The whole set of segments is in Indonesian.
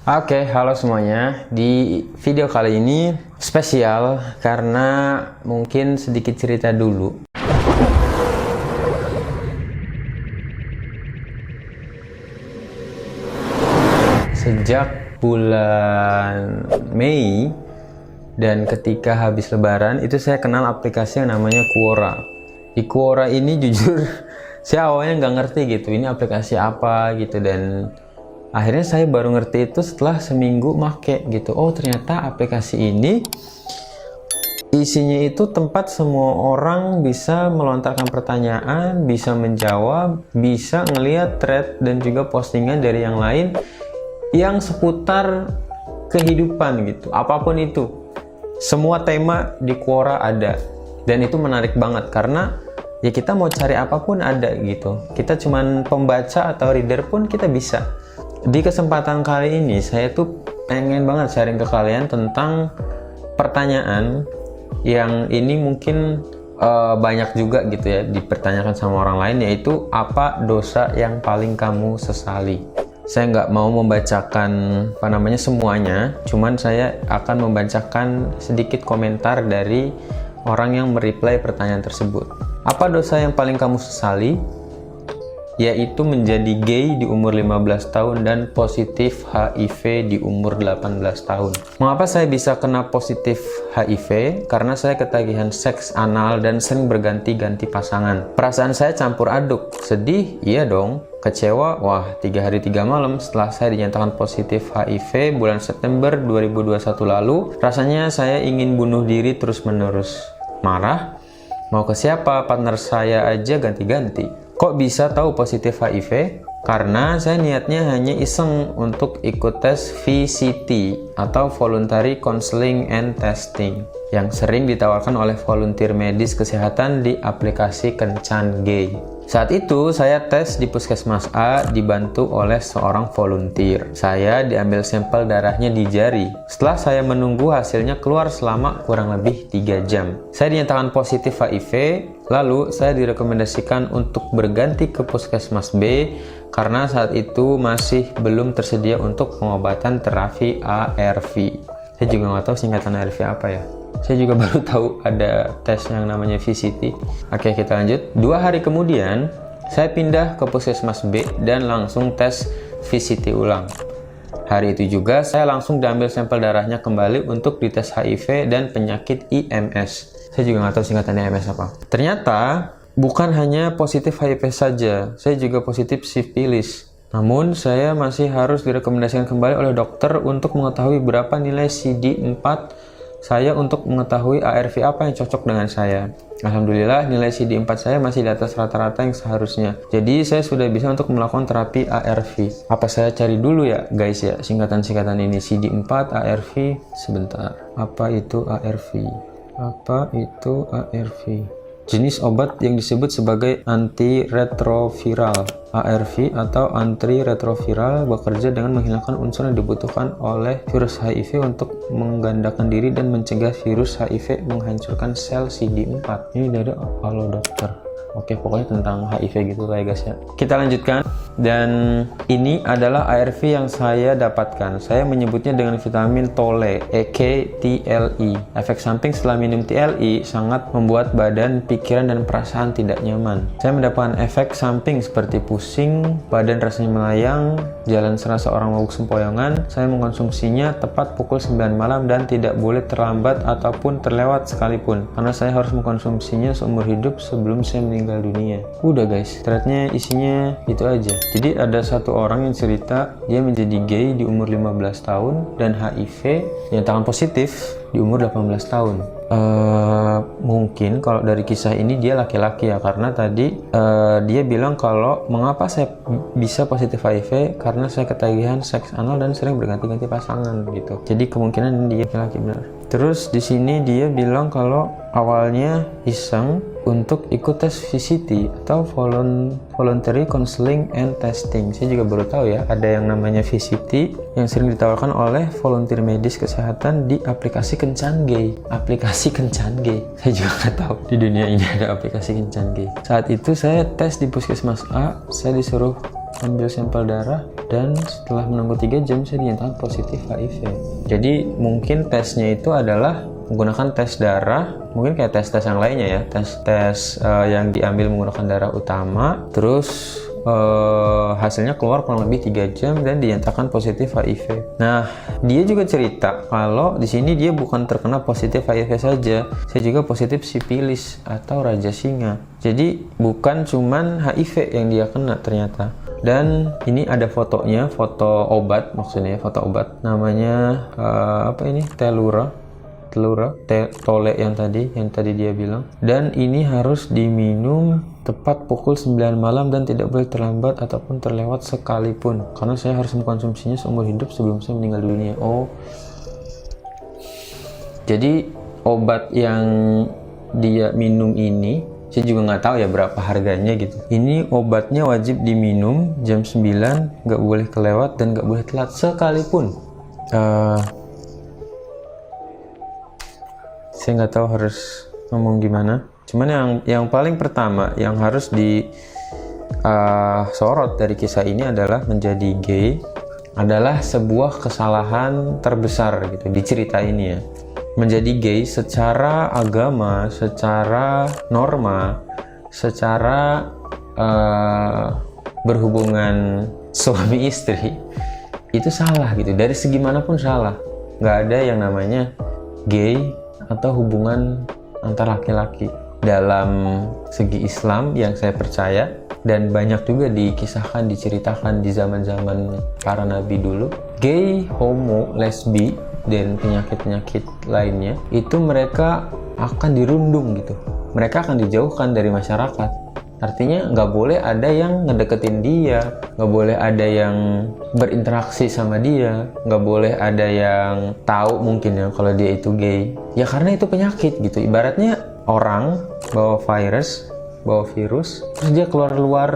Oke, halo semuanya. Di video kali ini spesial karena mungkin sedikit cerita dulu. Sejak bulan Mei dan ketika habis Lebaran itu saya kenal aplikasi yang namanya Quora. Di Quora ini jujur saya awalnya nggak ngerti gitu, ini aplikasi apa gitu, dan akhirnya saya baru ngerti itu setelah seminggu make gitu. Oh ternyata aplikasi ini isinya itu tempat semua orang bisa melontarkan pertanyaan, bisa menjawab, bisa ngelihat thread dan juga postingan dari yang lain yang seputar kehidupan gitu, apapun itu. Semua tema di Quora ada, dan itu menarik banget karena ya kita mau cari apapun ada gitu. Kita cuman pembaca atau reader pun kita bisa. Di kesempatan kali ini saya tuh pengen banget sharing ke kalian tentang pertanyaan yang ini mungkin banyak juga gitu ya dipertanyakan sama orang lain, yaitu apa dosa yang paling kamu sesali. Saya nggak mau membacakan semuanya, cuman saya akan membacakan sedikit komentar dari orang yang mereply pertanyaan tersebut. Apa dosa yang paling kamu sesali? Yaitu menjadi gay di umur 15 tahun dan positif HIV di umur 18 tahun. Mengapa saya bisa kena positif HIV? Karena saya ketagihan seks anal dan sering berganti-ganti pasangan. Perasaan saya campur aduk, sedih, iya dong, kecewa, wah 3 hari 3 malam setelah saya dinyatakan positif HIV bulan September 2021 lalu, rasanya saya ingin bunuh diri terus-menerus. Marah, mau ke siapa, partner saya aja ganti-ganti. Kok bisa tahu positif HIV? Karena saya niatnya hanya iseng untuk ikut tes VCT atau Voluntary Counseling and Testing yang sering ditawarkan oleh volunteer medis kesehatan di aplikasi Kencan Gay. Saat itu saya tes di Puskesmas A dibantu oleh seorang volunteer. Saya diambil sampel darahnya di jari. Setelah saya menunggu hasilnya keluar selama kurang lebih 3 jam. Saya dinyatakan positif HIV, lalu saya direkomendasikan untuk berganti ke Puskesmas B karena saat itu masih belum tersedia untuk pengobatan terapi ARV. Saya juga nggak tahu singkatan ARV apa ya. Saya juga baru tahu ada tes yang namanya VCT. Oke, kita lanjut. 2 hari kemudian, saya pindah ke Puskesmas B dan langsung tes VCT ulang. Hari itu juga, saya langsung diambil sampel darahnya kembali untuk dites HIV dan penyakit IMS. Saya juga nggak tahu singkatannya IMS apa. Ternyata, bukan hanya positif HIV saja, saya juga positif sifilis. Namun, saya masih harus direkomendasikan kembali oleh dokter untuk mengetahui berapa nilai CD4 saya untuk mengetahui ARV apa yang cocok dengan saya. Alhamdulillah nilai CD4 saya masih di atas rata-rata yang seharusnya. Jadi saya sudah bisa untuk melakukan terapi ARV. Apa saya cari dulu ya guys ya singkatan-singkatan ini, CD4, ARV, sebentar. Apa itu ARV? Apa itu ARV? Jenis obat yang disebut sebagai antiretroviral. ARV atau antiretroviral bekerja dengan menghilangkan unsur yang dibutuhkan oleh virus HIV untuk menggandakan diri dan mencegah virus HIV menghancurkan sel CD4. Ini dari Halo Dokter. Oke, pokoknya tentang HIV gitu lah ya guys ya. Kita lanjutkan. Dan ini adalah ARV yang saya dapatkan. Saya menyebutnya dengan vitamin Tole, TLE. Efek samping setelah minum TLE sangat membuat badan, pikiran, dan perasaan tidak nyaman. Saya mendapatkan efek samping seperti pusing, badan rasanya melayang, jalan serasa orang mabuk sempoyongan. Saya mengkonsumsinya tepat pukul 9 malam dan tidak boleh terlambat ataupun terlewat sekalipun. Karena saya harus mengkonsumsinya seumur hidup sebelum saya meninggal dunia. Udah guys, threadnya isinya itu aja. Jadi ada satu orang yang cerita dia menjadi gay di umur 15 tahun dan HIV dinyatakan positif di umur 18 tahun. Mungkin kalau dari kisah ini dia laki-laki ya, karena tadi dia bilang kalau mengapa saya bisa positif HIV karena saya ketagihan seks anal dan sering berganti-ganti pasangan gitu. Jadi kemungkinan dia laki-laki benar. Terus di sini dia bilang kalau awalnya iseng untuk ikut tes VCT atau Voluntary Counseling and Testing. Saya juga baru tahu ya ada yang namanya VCT yang sering ditawarkan oleh volunteer medis kesehatan di aplikasi Kencan Gay. Aplikasi Kencan Gay. Saya juga nggak tahu di dunia ini ada aplikasi Kencan Gay. Saat itu saya tes di Puskesmas A, saya disuruh ambil sampel darah, dan setelah menunggu 3 jam saya dinyatakan positif HIV. Jadi mungkin tesnya itu adalah menggunakan tes darah, mungkin kayak tes-tes yang lainnya ya, tes yang diambil menggunakan darah utama, terus hasilnya keluar kurang lebih 3 jam dan dinyatakan positif HIV. Nah, dia juga cerita kalau di sini dia bukan terkena positif HIV saja, saya juga positif sifilis atau raja singa. Jadi bukan cuman HIV yang dia kena ternyata. Dan ini ada fotonya, foto obat maksudnya, foto obat namanya apa ini? Tole yang tadi dia bilang. Dan ini harus diminum tepat pukul 9 malam dan tidak boleh terlambat ataupun terlewat sekalipun, karena saya harus mengkonsumsinya seumur hidup sebelum saya meninggal dunia. Oh, jadi obat yang dia minum ini, saya juga nggak tahu ya berapa harganya gitu. Ini obatnya wajib diminum jam 9, nggak boleh kelewat dan nggak boleh telat sekalipun. Saya nggak tahu harus ngomong gimana. Cuman yang paling pertama yang harus disorot dari kisah ini adalah menjadi gay adalah sebuah kesalahan terbesar gitu di cerita ini ya. Menjadi gay secara agama, secara norma, secara berhubungan suami istri itu salah gitu. Dari segi manapun salah. Nggak ada yang namanya gay atau hubungan antar laki-laki. Dalam segi Islam yang saya percaya dan banyak juga dikisahkan, diceritakan di zaman-zaman para nabi dulu, gay, homo, lesbi dan penyakit-penyakit lainnya itu mereka akan dirundung gitu, mereka akan dijauhkan dari masyarakat. Artinya nggak boleh ada yang ngedeketin dia, nggak boleh ada yang berinteraksi sama dia, nggak boleh ada yang tahu mungkin ya kalau dia itu gay. Ya karena itu penyakit gitu. Ibaratnya orang bawa virus, terus dia keluar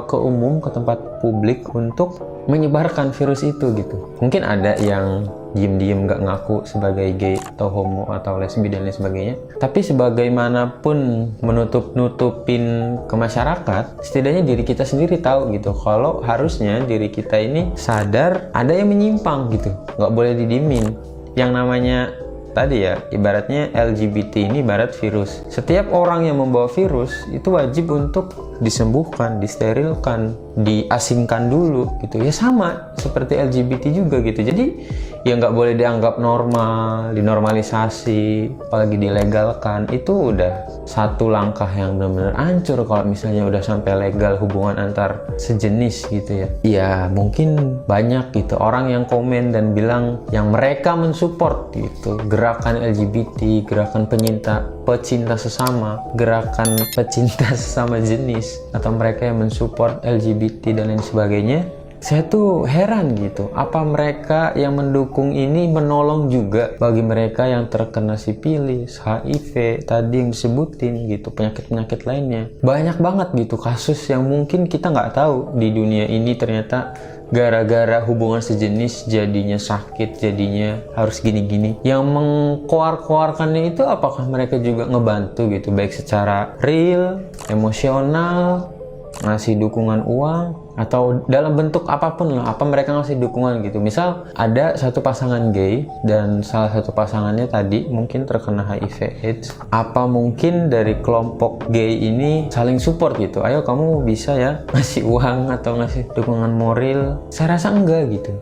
ke umum, ke tempat publik untuk menyebarkan virus itu gitu. Mungkin ada yang diem-diem nggak ngaku sebagai gay atau homo atau lesbi dan lain sebagainya, tapi sebagaimanapun menutup-nutupin ke masyarakat, setidaknya diri kita sendiri tahu gitu kalau harusnya diri kita ini sadar ada yang menyimpang gitu, nggak boleh didimin. Yang namanya tadi ya, ibaratnya LGBT ini ibarat virus. Setiap orang yang membawa virus itu wajib untuk disembuhkan, disterilkan, diasingkan dulu gitu. Ya sama seperti LGBT juga gitu. Jadi ya nggak boleh dianggap normal, dinormalisasi, apalagi dilegalkan. Itu udah satu langkah yang benar-benar hancur kalau misalnya udah sampai legal hubungan antar sejenis gitu ya. Ya mungkin banyak gitu orang yang komen dan bilang yang mereka mensupport gitu gerakan LGBT, gerakan pecinta sesama, gerakan pecinta sesama jenis, atau mereka yang mensupport LGBT dan lain sebagainya. Saya tuh heran gitu, apa mereka yang mendukung ini menolong juga bagi mereka yang terkena sifilis, HIV, tadi yang disebutin gitu, penyakit-penyakit lainnya. Banyak banget gitu kasus yang mungkin kita nggak tahu di dunia ini ternyata gara-gara hubungan sejenis jadinya sakit, jadinya harus gini-gini. Yang mengkoar-koarkannya itu apakah mereka juga ngebantu gitu, baik secara real, emosional, ngasih dukungan uang, atau dalam bentuk apapun lah, apa mereka ngasih dukungan gitu. Misal ada satu pasangan gay dan salah satu pasangannya tadi mungkin terkena HIV AIDS, apa mungkin dari kelompok gay ini saling support gitu, ayo kamu bisa ya ngasih uang atau ngasih dukungan moral? Saya rasa enggak gitu.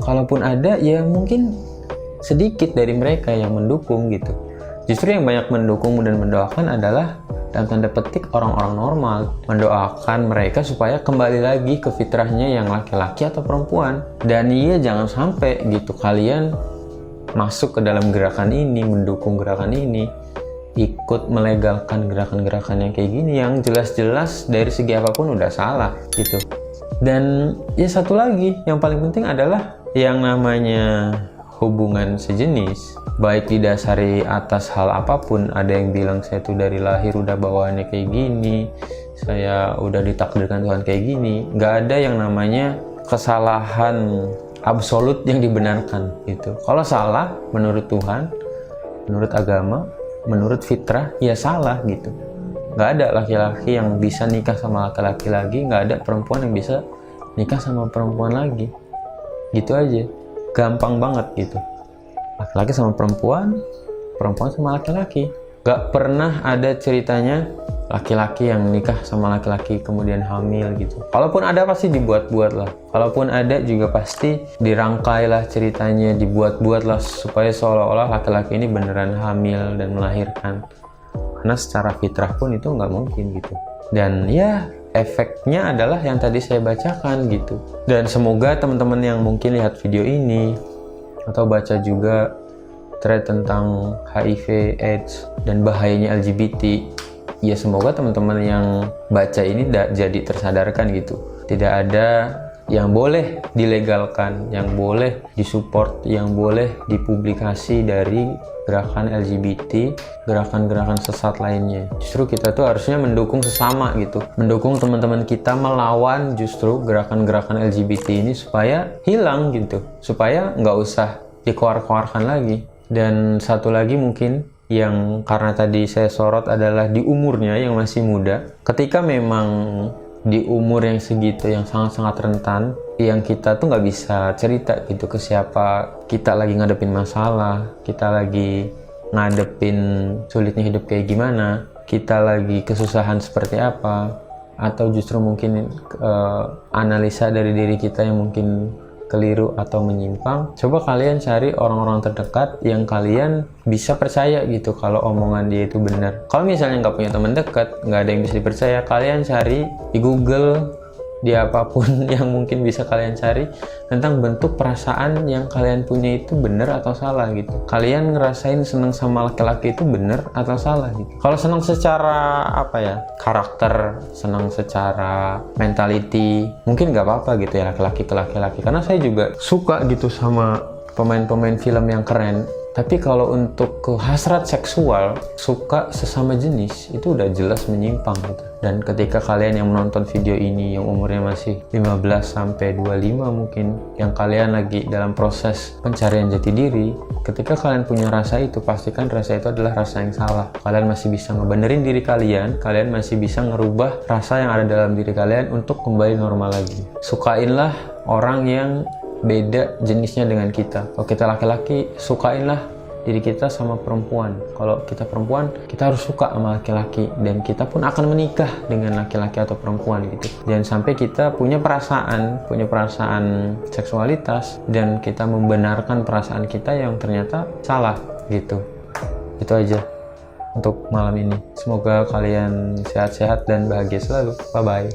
Kalaupun ada ya mungkin sedikit dari mereka yang mendukung gitu. Justru yang banyak mendukung dan mendoakan adalah dalam tanda petik orang-orang normal, mendoakan mereka supaya kembali lagi ke fitrahnya yang laki-laki atau perempuan. Dan iya, jangan sampai gitu kalian masuk ke dalam gerakan ini, mendukung gerakan ini, ikut melegalkan gerakan-gerakan yang kayak gini yang jelas-jelas dari segi apapun udah salah gitu. Dan ya satu lagi yang paling penting adalah yang namanya hubungan sejenis, baik didasari atas hal apapun. Ada yang bilang saya tuh dari lahir udah bawaannya kayak gini, saya udah ditakdirkan Tuhan kayak gini. Nggak ada yang namanya kesalahan absolut yang dibenarkan gitu. Kalau salah menurut Tuhan, menurut agama, menurut fitrah, ya salah gitu. Nggak ada laki-laki yang bisa nikah sama laki-laki lagi, nggak ada perempuan yang bisa nikah sama perempuan lagi. Gitu aja, gampang banget gitu. Laki-laki sama perempuan, perempuan sama laki-laki. Gak pernah ada ceritanya laki-laki yang nikah sama laki-laki kemudian hamil gitu. Kalaupun ada pasti dibuat-buat lah. Kalaupun ada juga pasti dirangkai lah ceritanya, dibuat-buat lah supaya seolah-olah laki-laki ini beneran hamil dan melahirkan. Karena secara fitrah pun itu nggak mungkin gitu. Dan ya efeknya adalah yang tadi saya bacakan gitu. Dan semoga teman-teman yang mungkin lihat video ini atau baca juga thread tentang HIV, AIDS, dan bahayanya LGBT, ya semoga teman-teman yang baca ini jadi tersadarkan gitu. Tidak ada yang boleh dilegalkan, yang boleh disupport, yang boleh dipublikasi dari gerakan LGBT, gerakan-gerakan sesat lainnya. Justru kita tuh harusnya mendukung sesama gitu, mendukung teman-teman kita melawan justru gerakan-gerakan LGBT ini supaya hilang gitu, supaya nggak usah dikeluar-keluarkan lagi. Dan satu lagi mungkin yang karena tadi saya sorot adalah di umurnya yang masih muda. Ketika memang di umur yang segitu, yang sangat-sangat rentan, yang kita tuh nggak bisa cerita gitu ke siapa kita lagi ngadepin masalah, kita lagi ngadepin sulitnya hidup kayak gimana, kita lagi kesusahan seperti apa, atau justru mungkin analisa dari diri kita yang mungkin keliru atau menyimpang. Coba kalian cari orang-orang terdekat yang kalian bisa percaya gitu kalau omongan dia itu benar. Kalau misalnya nggak punya teman dekat, nggak ada yang bisa dipercaya, kalian cari di Google, di apapun yang mungkin bisa kalian cari tentang bentuk perasaan yang kalian punya itu benar atau salah gitu. Kalian ngerasain seneng sama laki-laki itu benar atau salah gitu. Kalau seneng secara karakter, seneng secara mentality, mungkin nggak apa-apa gitu ya laki-laki ke laki-laki. Karena saya juga suka gitu sama pemain-pemain film yang keren. Tapi kalau untuk ke hasrat seksual, suka sesama jenis, itu udah jelas menyimpang gitu. Dan ketika kalian yang menonton video ini yang umurnya masih 15 sampai 25 mungkin, yang kalian lagi dalam proses pencarian jati diri, ketika kalian punya rasa itu, pastikan rasa itu adalah rasa yang salah. Kalian masih bisa ngebenerin diri kalian masih bisa ngerubah rasa yang ada dalam diri kalian untuk kembali normal lagi. Sukainlah orang yang beda jenisnya dengan kita. Kalau kita laki-laki, sukainlah diri kita sama perempuan. Kalau kita perempuan, kita harus suka sama laki-laki, dan kita pun akan menikah dengan laki-laki atau perempuan gitu. Jangan sampai kita punya perasaan seksualitas dan kita membenarkan perasaan kita yang ternyata salah gitu. Itu aja untuk malam ini. Semoga kalian sehat-sehat dan bahagia selalu. Bye bye.